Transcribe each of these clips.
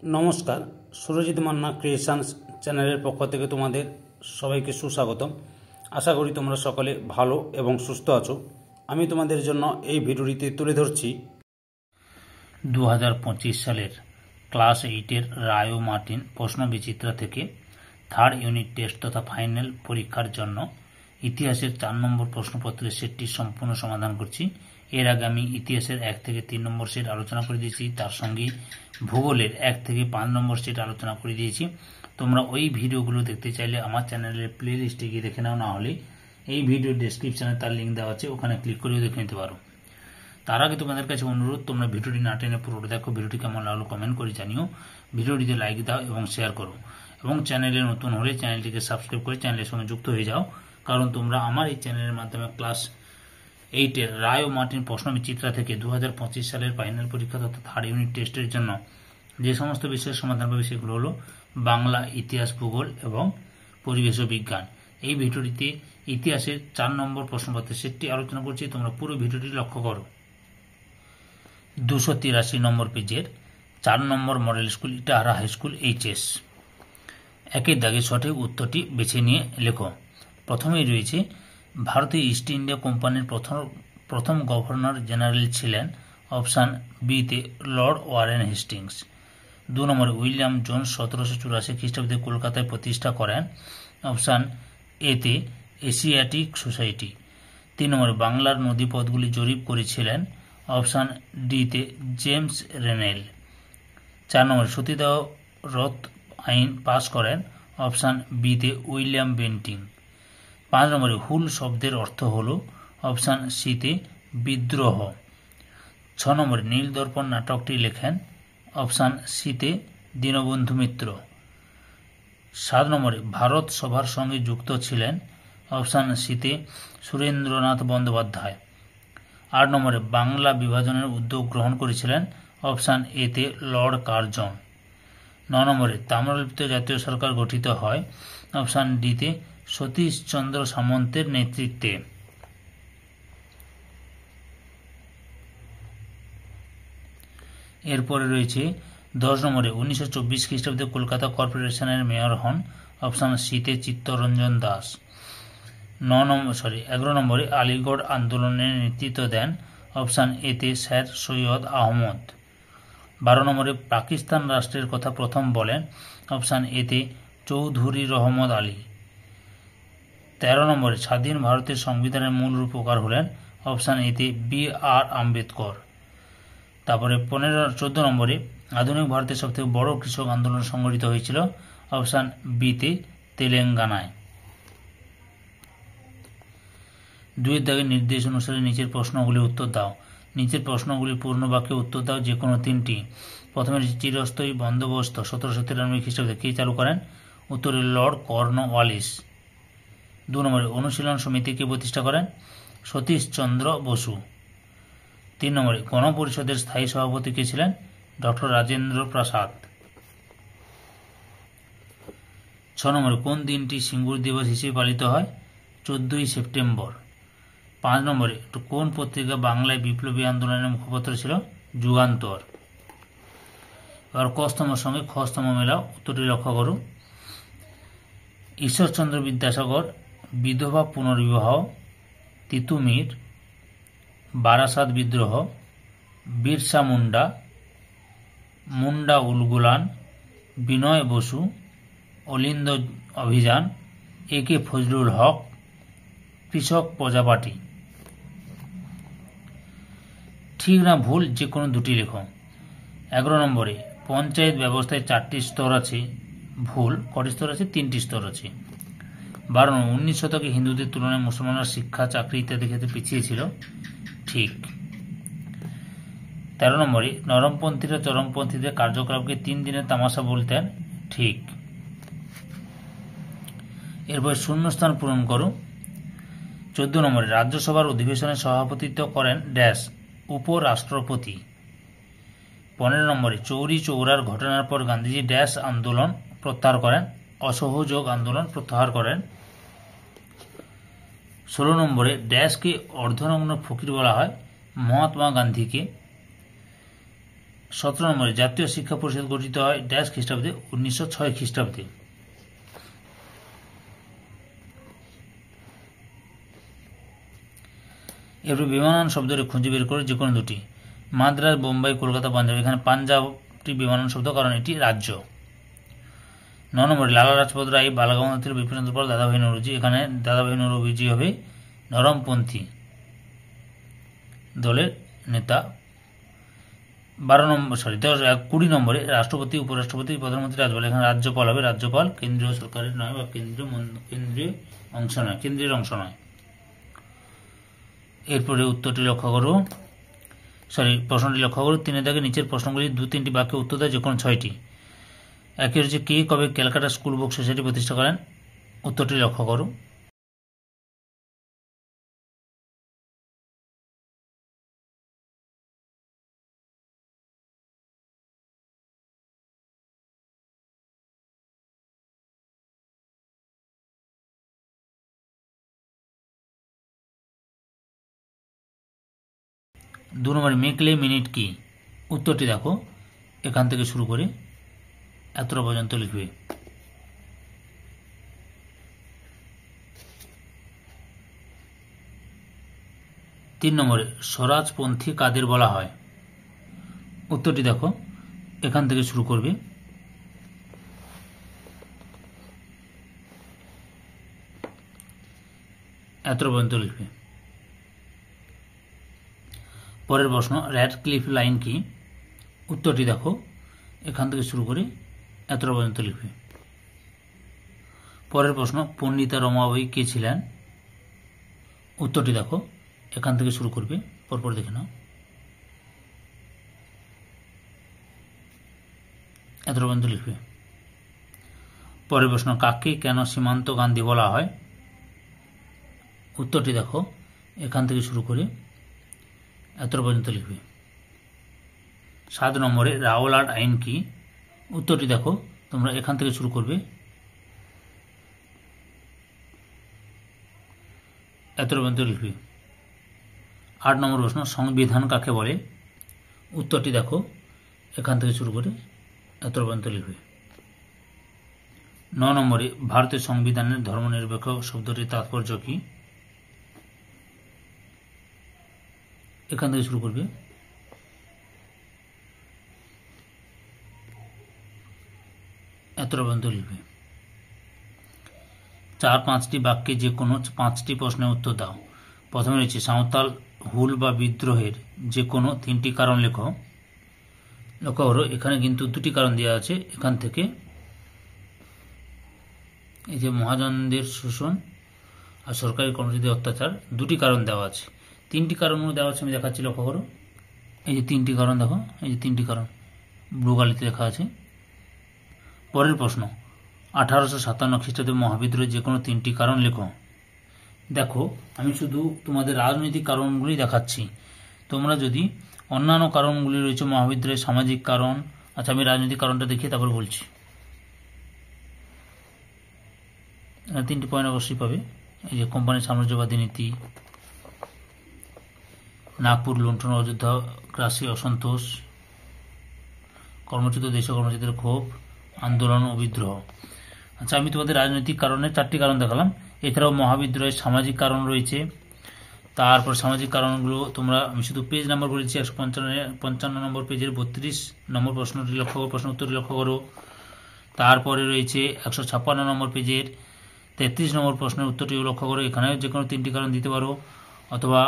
নমস্কার, সুরজিৎ মান্না ক্রিয়েশনস চ্যানেলের পক্ষ থেকে তোমাদের সবাইকে সুস্বাগতম। আশা করি তোমরা সকলে ভালো এবং সুস্থ আছো। আমি তোমাদের জন্য এই ভিডিওটিতে তুলে ধরছি 2025 সালের ক্লাস 8-এর রায় ও মার্টিন প্রশ্নবিচিত্রা থেকে থার্ড ইউনিট টেস্ট তথা ফাইনাল পরীক্ষার জন্য ইতিহাসের 4 নম্বর প্রশ্নপত্রের সেটটি সম্পূর্ণ সমাধান করছি। এর আগে আমি ইতিহাসের 1 থেকে 3 নম্বর সেট আলোচনা করে দিয়েছি, তার সঙ্গে ভূগোলের 1 থেকে 5 নম্বর সেট আলোচনা করে দিয়েছি। তোমরা ওই ভিডিওগুলো দেখতে চাইলে আমার চ্যানেলের প্লে লিস্টে গিয়ে দেখে নাও, না হলে এই ভিডিওর ডেসক্রিপশনে তার লিঙ্ক দেওয়া আছে, ওখানে ক্লিক করেও দেখে নিতে পারো। তার আগে তোমাদের কাছে অনুরোধ, তোমরা ভিডিওটি না টেনে পুরোটা দেখো। ভিডিওটি কেমন লাগলো কমেন্ট করে জানিও, ভিডিওটিতে লাইক দাও এবং শেয়ার করো, এবং চ্যানেলে নতুন হলে চ্যানেলটিকে সাবস্ক্রাইব করে চ্যানেলের সঙ্গে যুক্ত হয়ে যাও। কারণ তোমরা আমার এই চ্যানেলের মাধ্যমে ক্লাস 8-এর রায় ও মার্টিন প্রশ্নবিচিত্রা থেকে 2025 সালের ফাইনাল পরীক্ষা তথা থার্ড ইউনিট টেস্টের জন্য যে সমস্ত বিষয়ের সমাধান পাবে সেগুলো হলো বাংলা, ইতিহাস, ভূগোল এবং পরিবেশ ও বিজ্ঞান। এই ভিডিওটিতে ইতিহাসের 4 নম্বর প্রশ্নপত্রের সেটটি আলোচনা করছি, তোমরা পুরো ভিডিওটি লক্ষ্য করো। 283 নম্বর পেজের 4 number model school Itahara high school HS. একের দাগে সঠিক উত্তরটি বেছে নিয়ে লেখো। প্রথমেই রয়েছে, ভারতীয় ইস্ট ইন্ডিয়া কোম্পানির প্রথম গভর্নর জেনারেল ছিলেন অপশান বিতে লর্ড ওয়ারেন হেস্টিংস। 2 নম্বরে উইলিয়াম জোন্স 1784 খ্রিস্টাব্দে কলকাতায় প্রতিষ্ঠা করেন অপশান এতে এশিয়াটিক সোসাইটি। 3 নম্বরে বাংলার নদীপথগুলি জরিপ করেছিলেন অপশান ডিতে জেমস রেনেল। 4 নম্বরে সতীদাহ রোধ আইন পাশ করেন অপশান বিতে উইলিয়াম বেন্টিং। 5 নম্বরে হুল শব্দের অর্থ হল অপশান সিতে বিদ্রোহ। 6 নম্বরে নীল দর্পণ নাটকটি লেখেন অপশান সিতে দীনবন্ধু মিত্র। 7 নম্বরে ভারত সভার সঙ্গে যুক্ত ছিলেন অপশান সিতে সুরেন্দ্রনাথ বন্দ্যোপাধ্যায়। 8 নম্বরে বাংলা বিভাজনের উদ্যোগ গ্রহণ করেছিলেন অপশান এতে লর্ড কার্জন। 9 নম্বরে তাম্রলিপ্ত জাতীয় সরকার গঠিত হয় অপশান ডিতে সতীশচন্দ্র সামন্তের নেতৃত্বে। এরপরে রয়েছে 10 নম্বরে 1924 খ্রিস্টাব্দে কলকাতা কর্পোরেশনের মেয়র হন অপশান সিতে চিত্তরঞ্জন দাস। 11 নম্বরে আলিগড় আন্দোলনের নেতৃত্ব দেন অপশান এতে স্যার সৈয়দ আহমদ। 12 নম্বরে পাকিস্তান রাষ্ট্রের কথা প্রথম বলেন অপশান এতে চৌধুরী রহমত আলী। 13 নম্বরে স্বাধীন ভারতের সংবিধানের মূল রূপকার হলেন অপশান এতে বি.আর. আম্বেদকর। তারপরে 14 নম্বরে আধুনিক ভারতের সবথেকে বড় কৃষক আন্দোলন সংগঠিত হয়েছিল অপশান বিতে তেলেঙ্গানায়। 2 দাগের নির্দেশ অনুসারে নিচের প্রশ্নগুলির উত্তর দাও। নিচের প্রশ্নগুলির পূর্ণ বাক্যে উত্তর দাও, যে কোনো 3টি। প্রথমে চিরস্থায়ী বন্দোবস্ত 1793 খ্রিস্টাব্দে কে চালু করেন? উত্তরে লর্ড কর্নওয়ালিস। 2 নম্বরে অনুশীলন সমিতি কে প্রতিষ্ঠা করেন? সতীশচন্দ্র বসু। 3 নম্বরে গণপরিষদের স্থায়ী সভাপতি কে ছিলেন? ডক্টর রাজেন্দ্র প্রসাদ। 6 নম্বরে কোন দিনটি সিঙ্গুর দিবস হিসেবে পালিত হয়? 14ই সেপ্টেম্বর। 5 নম্বরে কোন পত্রিকা বাংলায় বিপ্লবী আন্দোলনের মুখপত্র ছিল? যুগান্তর। এবার কস্তমের সঙ্গে খস্তম মেলাও, উত্তরটি লক্ষ্য করো। ঈশ্বরচন্দ্র বিদ্যাসাগর, বিধবা পুনর্বিবাহ, তিতুমির, বারাসাত বিদ্রোহ, বিরসা মুন্ডা, মুন্ডা উলগুলান, বিনয় বসু, অলিন্দ অভিযান, এ.কে. ফজলুল হক, কৃষক প্রজা পার্টি। ঠিক না ভুল যে কোনো দুটি লেখো। 11 নম্বরে পঞ্চায়েত ব্যবস্থায় 4টি স্তর আছে, ভুল। কটি স্তর আছে? 3টি স্তর আছে। 12 নম্বর 19 শতকে হিন্দুদের তুলনায় মুসলমানরা শিক্ষা, চাকরি ইত্যাদি ক্ষেত্রে পিছিয়ে ছিল, ঠিক। 13 নম্বরে নরমপন্থীরা চরমপন্থীদের কার্যকলাপকে 3 দিনের তামাশা বলতেন, ঠিক। এরপর শূন্যস্থান পূরণ করো। 14 নম্বরে রাজ্যসভার অধিবেশনে সভাপতিত্ব করেন ড্যাশ, উপরাষ্ট্রপতি। 15 নম্বরে চৌরি চৌরার ঘটনার পর গান্ধীজি ড্যাশ আন্দোলন প্রত্যাহার করেন, অসহযোগ আন্দোলন প্রত্যাহার করেন। 16 নম্বরে ড্যাশকে অর্ধনগ্ন ফকির বলা হয়? মহাত্মা গান্ধীকে। 17 নম্বরে জাতীয় শিক্ষা পরিষদ গঠিত হয় ড্যাশ খ্রিস্টাব্দে 1906 খ্রিস্টাব্দে। এরপর বিমানন শব্দটি খুঁজে বের করে যে কোনো দুটি, মাদ্রাজ, বোম্বাই, কলকাতা, পাঞ্জাব। এখানে পাঞ্জাবটি বিমানন শব্দ, কারণ এটি রাজ্য। 9 নম্বরে লালা রাজপথ রায় বালগঙ্গাধর বিপিন পাল, দাদাভাই নৌরোজি। এখানে দাদাভাই নৌরোজি হবে নরমপন্থী দলের নেতা। 20 নম্বরে রাষ্ট্রপতি, উপরাষ্ট্রপতি, প্রধানমন্ত্রী, রাজ্যপাল। এখানে রাজ্যপাল হবে, রাজ্যপাল কেন্দ্রীয় সরকারের নয় বা কেন্দ্রীয় কেন্দ্রের অংশ নয়। এরপরে উত্তরটি লক্ষ্য করো, প্রশ্নটি লক্ষ্য করো। 3 দাগে নিচের প্রশ্নগুলি 2-3টি বাক্যে উত্তর দেয় যে কোনো 6টি। একে হচ্ছে কে কবে ক্যালকাটা স্কুল বুক সোসাইটি প্রতিষ্ঠা করেন? উত্তরটি লক্ষ্য করো। দু নম্বরে মেকলে মিনিট কি? উত্তরটি দেখো, এখান থেকে শুরু করে এতটা পর্যন্ত লিখবে। 3 নম্বরে স্বরাজপন্থী কাদের বলা হয়? উত্তরটি দেখো, এখান থেকে শুরু করবে, এতটা পর্যন্ত লিখবে। পরের প্রশ্ন, র্যাডক্লিফ লাইন কি? উত্তরটি দেখো, এখান থেকে শুরু করে এতটা পর্যন্ত লিখবে। পরের প্রশ্ন, পণ্ডিতা রমাবাঈ কে ছিলেন? উত্তরটি দেখো, এখান থেকে শুরু করবে, পরপর দেখে নাও, এতটা পর্যন্ত লিখবে। পরের প্রশ্ন, কাকে কেন সীমান্ত গান্ধী বলা হয়? উত্তরটি দেখো, এখান থেকে শুরু করে এতটা পর্যন্ত লিখবে। 7 নম্বরে রাওলাট আইন কি? উত্তরটি দেখো, তোমরা এখান থেকে শুরু করবে, এতটা পর্যন্ত লিখবে। 8 নম্বর প্রশ্ন, সংবিধান কাকে বলে? উত্তরটি দেখো, এখান থেকে শুরু করে এতটা পর্যন্ত লিখবে। 9 নম্বরে ভারতের সংবিধানের ধর্মনিরপেক্ষ শব্দটির তাৎপর্য কি? এখান থেকে শুরু করবে, এতটা পর্যন্ত লিখবে। 4-5টি বাক্যে যে কোনো 5টি প্রশ্নের উত্তর দাও। প্রথমে রয়েছে সাঁওতাল হুল বা বিদ্রোহের যে কোনো 3টি কারণ লেখো। লক্ষ্য করো, এখানে কিন্তু 2টি কারণ দেওয়া আছে। এখান থেকে এই যে মহাজনদের শোষণ আর সরকারি কর্মচারীদের অত্যাচার, 2টি কারণ দেওয়া আছে। 3টি কারণও দেওয়া আছে, আমি দেখাচ্ছি, লক্ষ্য করো। এই যে 3টি কারণ দেখো, এই যে 3টি কারণ ব্লু কালিতে লেখা আছে। পরের প্রশ্ন, 1857 খ্রিস্টাব্দে মহাবিদ্রোহের যে কোনো 3টি কারণ লেখো। দেখো, আমি শুধু তোমাদের রাজনৈতিক কারণগুলি দেখাচ্ছি, তোমরা যদি অন্যান্য কারণগুলি রয়েছে মহাবিদ্রোহের সামাজিক কারণ, আচ্ছা আমি রাজনৈতিক কারণটা দেখিয়ে তারপর বলছি। 3টি পয়েন্ট অবশ্যই পাবে। এই যে কোম্পানির সাম্রাজ্যবাদী নীতি, নাগপুর লুণ্ঠন, অযোধ্যা গ্রাসী অসন্তোষ, কর্মচ্যুত দেশীয় কর্মচারীদের ক্ষোভ, আন্দোলন ও বিদ্রোহ। আচ্ছা, আমি তোমাদের রাজনৈতিক কারণের 4টি কারণ দেখালাম। এছাড়াও মহাবিদ্রোহের সামাজিক কারণ রয়েছে। তারপর সামাজিক কারণগুলো তোমরা, আমি শুধু পেজ নাম্বার বলেছি, 155 নম্বর পেজের 32 নম্বর প্রশ্নটি লক্ষ্য করো, প্রশ্ন উত্তরটি লক্ষ্য করো। তারপরে রয়েছে 156 নম্বর পেজের 33 নম্বর প্রশ্নের উত্তরটিও লক্ষ্য করো। এখানেও যে কোনো 3টি কারণ দিতে পারো, অথবা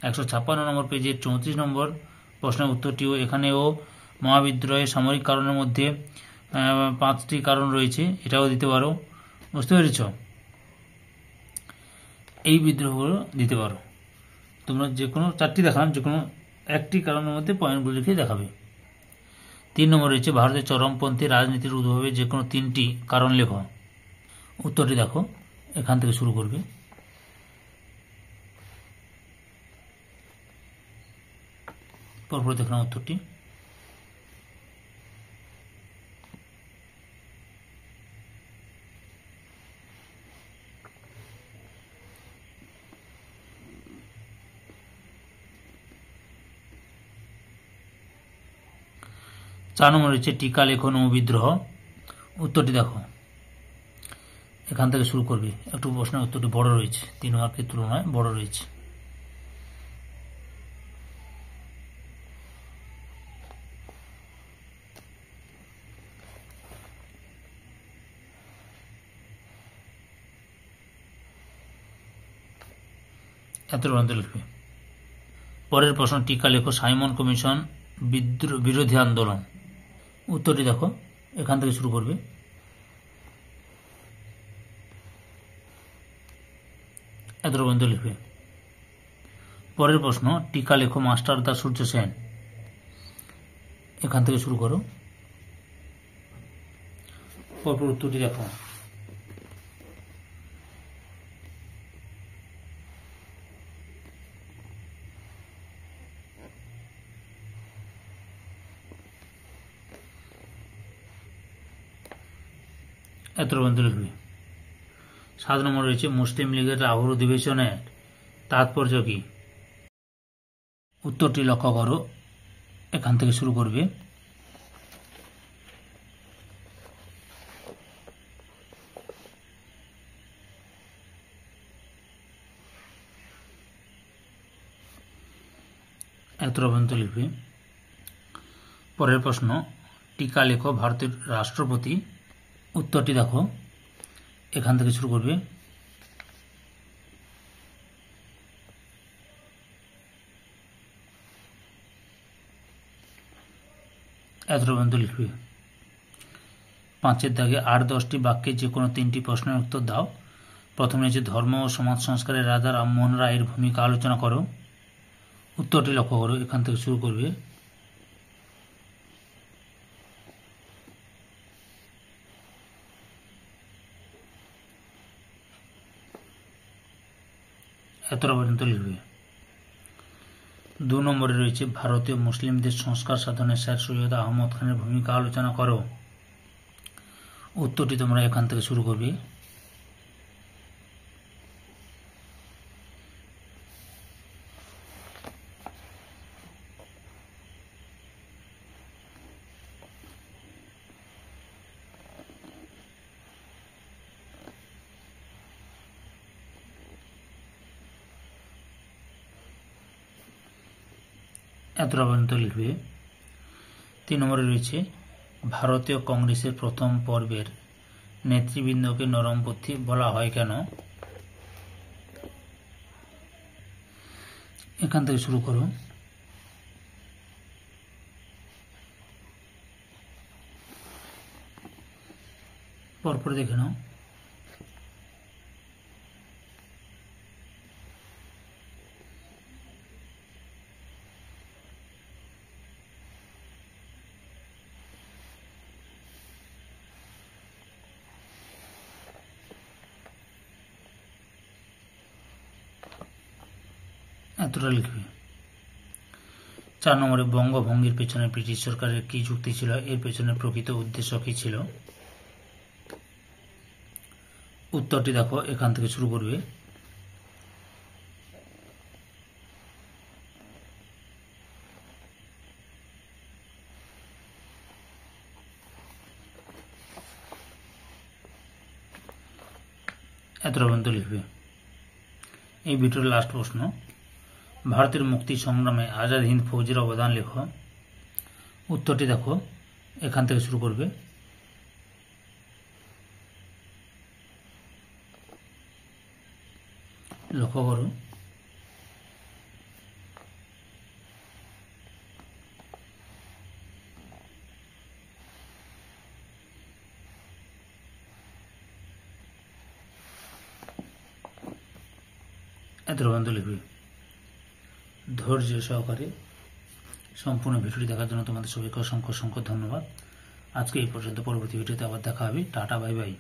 156 নম্বর পেজের 34 নম্বর প্রশ্নের উত্তরটিও, এখানেও মহাবিদ্রোহের সামরিক কারণের মধ্যে 5টি কারণ রয়েছে, এটাও দিতে পারো। বুঝতে পেরেছ? এই বিদ্রোহগুলো দিতে পারো তোমরা, যে কোনো 4টি দেখালাম, যে কোনো একটি কারণের মধ্যে পয়েন্টগুলো লিখে দেখাবে। 3 নম্বর রয়েছে ভারতের চরমপন্থী রাজনীতির উদ্ভবে যে কোনো 3টি কারণ লেখো। উত্তরটি দেখো, এখান থেকে শুরু করবে, পরপর দেখলাম উত্তরটি। 4 নম্বর রয়েছে টিকা লেখন ও বিদ্রোহ। উত্তরটি দেখো, এখান থেকে শুরু করবে। একটু প্রশ্নের উত্তরটি বড় রয়েছে, 3 মার্কের তুলনায় বড় রয়েছে। এত পর্যন্ত লিখবে। পরের প্রশ্ন, টিকা লেখো সাইমন কমিশন বিরোধী আন্দোলন। উত্তরটি দেখো, এখান থেকে শুরু করবে। এত পর্যন্ত লিখবে। পরের প্রশ্ন, টিকা লেখো মাস্টার দা সূর্য সেন। এখান থেকে শুরু করো। পরপর উত্তরটি দেখো। এত পর্যন্ত লিখবে। 7 নম্বর রয়েছে মুসলিম লীগের লাহোর অধিবেশনের তাৎপর্য কি। উত্তরটি লক্ষ্য করো, এখান থেকে শুরু করবে। এত পর্যন্ত লিখবে। পরের প্রশ্ন, টিকা লেখো ভারতের রাষ্ট্রপতি। উত্তরটি দেখো, এখান থেকে শুরু করবে। এত পর্যন্ত লিখবে। 5-এর দাগে 8-10টি বাক্যে যে কোনো 3টি প্রশ্নের উত্তর দাও। প্রথমে হচ্ছে ধর্ম ও সমাজ সংস্কারে রাজা রামমোহন রায়ের ভূমিকা আলোচনা করো। উত্তরটি লক্ষ্য করো, এখান থেকে শুরু করবে। এতটা পর্যন্ত লিখবে। 2 নম্বরে রয়েছে ভারতীয় মুসলিমদের সংস্কার সাধনে স্যার সৈয়দ আহমদ খানের ভূমিকা আলোচনা করো। উত্তরটি তোমরা এখান থেকে শুরু করবে। এতটা পর্যন্ত লিখবে। 3 নম্বরে রয়েছে ভারতীয় কংগ্রেসের প্রথম পর্বের নেতৃবৃন্দকে নরমপন্থী বলা হয় কেন। এখান থেকে শুরু করো। পরপর দেখে নাও। এতটা লিখবে। 4 নম্বরে বঙ্গভঙ্গের পেছনে ব্রিটিশ সরকারের কি যুক্তি ছিল, এর পেছনে প্রকৃত উদ্দেশ্য কি ছিল। উত্তরটি দেখো, এখান থেকে শুরু করবে। এতটা পর্যন্ত লিখবে। এই ভিডিওর লাস্ট প্রশ্ন, ভারতের মুক্তি সংগ্রামে আজাদ হিন্দ ফৌজের অবদান লেখো। উত্তরটি দেখো, এখান থেকে শুরু করবে। লক্ষ্য করো। এত পর্যন্ত লিখবে। ধৈর্য সহকারে সম্পূর্ণ ভিডিওটি দেখার জন্য তোমাদের সবাইকে অসংখ্য অসংখ্য ধন্যবাদ। আজকে এই পর্যন্ত। পরবর্তী ভিডিওতে আবার দেখা হবে। Tata, bye bye.